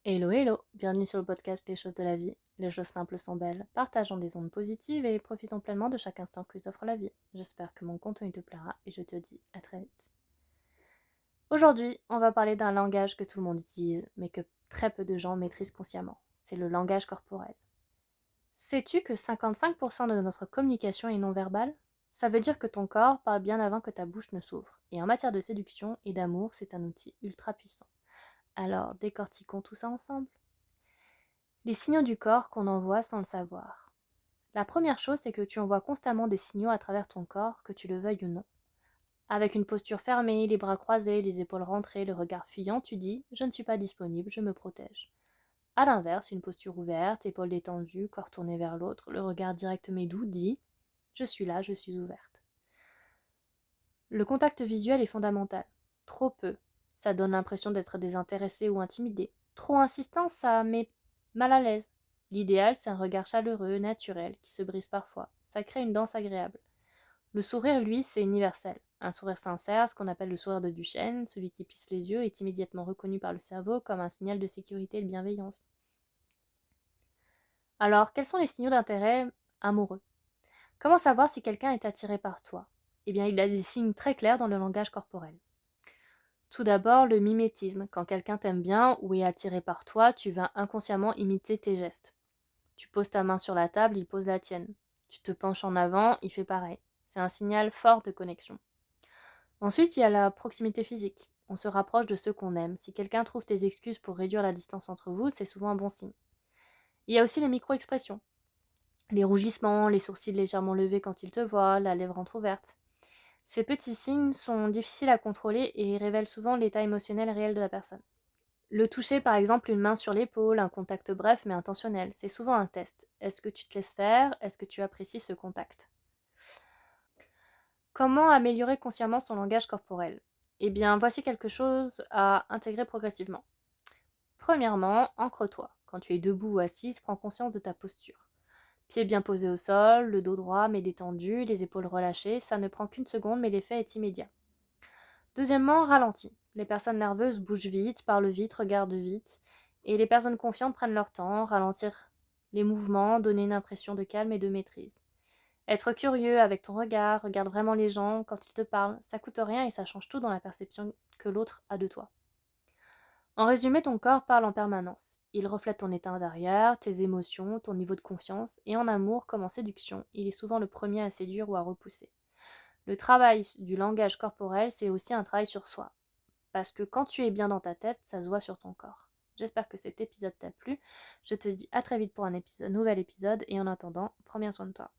Hello hello, bienvenue sur le podcast Les choses de la vie. Les choses simples sont belles, partageons des ondes positives et profitons pleinement de chaque instant que nous offre la vie. J'espère que mon contenu te plaira et je te dis à très vite. Aujourd'hui, on va parler d'un langage que tout le monde utilise, mais que très peu de gens maîtrisent consciemment. C'est le langage corporel. Sais-tu que 55% de notre communication est non verbale ? Ça veut dire que ton corps parle bien avant que ta bouche ne s'ouvre. Et en matière de séduction et d'amour, c'est un outil ultra puissant. Alors, décortiquons tout ça ensemble. Les signaux du corps qu'on envoie sans le savoir. La première chose, c'est que tu envoies constamment des signaux à travers ton corps, que tu le veuilles ou non. Avec une posture fermée, les bras croisés, les épaules rentrées, le regard fuyant, tu dis « je ne suis pas disponible, je me protège ». A l'inverse, une posture ouverte, épaules détendues, corps tourné vers l'autre, le regard direct mais doux dit « je suis là, je suis ouverte ». Le contact visuel est fondamental. Trop peu, ça donne l'impression d'être désintéressé ou intimidé. Trop insistant, ça met mal à l'aise. L'idéal, c'est un regard chaleureux, naturel, qui se brise parfois. Ça crée une danse agréable. Le sourire, lui, c'est universel. Un sourire sincère, ce qu'on appelle le sourire de Duchenne, celui qui plisse les yeux, est immédiatement reconnu par le cerveau comme un signal de sécurité et de bienveillance. Alors, quels sont les signaux d'intérêt amoureux ? Comment savoir si quelqu'un est attiré par toi ? Eh bien, il y a des signes très clairs dans le langage corporel. Tout d'abord, le mimétisme. Quand quelqu'un t'aime bien ou est attiré par toi, tu vas inconsciemment imiter tes gestes. Tu poses ta main sur la table, il pose la tienne. Tu te penches en avant, il fait pareil. C'est un signal fort de connexion. Ensuite, il y a la proximité physique. On se rapproche de ceux qu'on aime. Si quelqu'un trouve tes excuses pour réduire la distance entre vous, c'est souvent un bon signe. Il y a aussi les micro-expressions. Les rougissements, les sourcils légèrement levés quand il te voit, la lèvre entrouverte. Ces petits signes sont difficiles à contrôler et révèlent souvent l'état émotionnel réel de la personne. Le toucher, par exemple, une main sur l'épaule, un contact bref mais intentionnel, c'est souvent un test. Est-ce que tu te laisses faire ? Est-ce que tu apprécies ce contact ? Comment améliorer consciemment son langage corporel ? Eh bien, voici quelque chose à intégrer progressivement. Premièrement, ancre-toi. Quand tu es debout ou assise, prends conscience de ta posture. Pieds bien posés au sol, le dos droit mais détendu, les épaules relâchées, ça ne prend qu'une seconde mais l'effet est immédiat. Deuxièmement, ralentis. Les personnes nerveuses bougent vite, parlent vite, regardent vite, et les personnes confiantes prennent leur temps, ralentir les mouvements, donner une impression de calme et de maîtrise. Être curieux avec ton regard, regarde vraiment les gens quand ils te parlent, ça coûte rien et ça change tout dans la perception que l'autre a de toi. En résumé, ton corps parle en permanence. Il reflète ton état intérieur, tes émotions, ton niveau de confiance, et en amour comme en séduction, il est souvent le premier à séduire ou à repousser. Le travail du langage corporel, c'est aussi un travail sur soi. Parce que quand tu es bien dans ta tête, ça se voit sur ton corps. J'espère que cet épisode t'a plu. Je te dis à très vite pour un nouvel épisode et en attendant, prends bien soin de toi.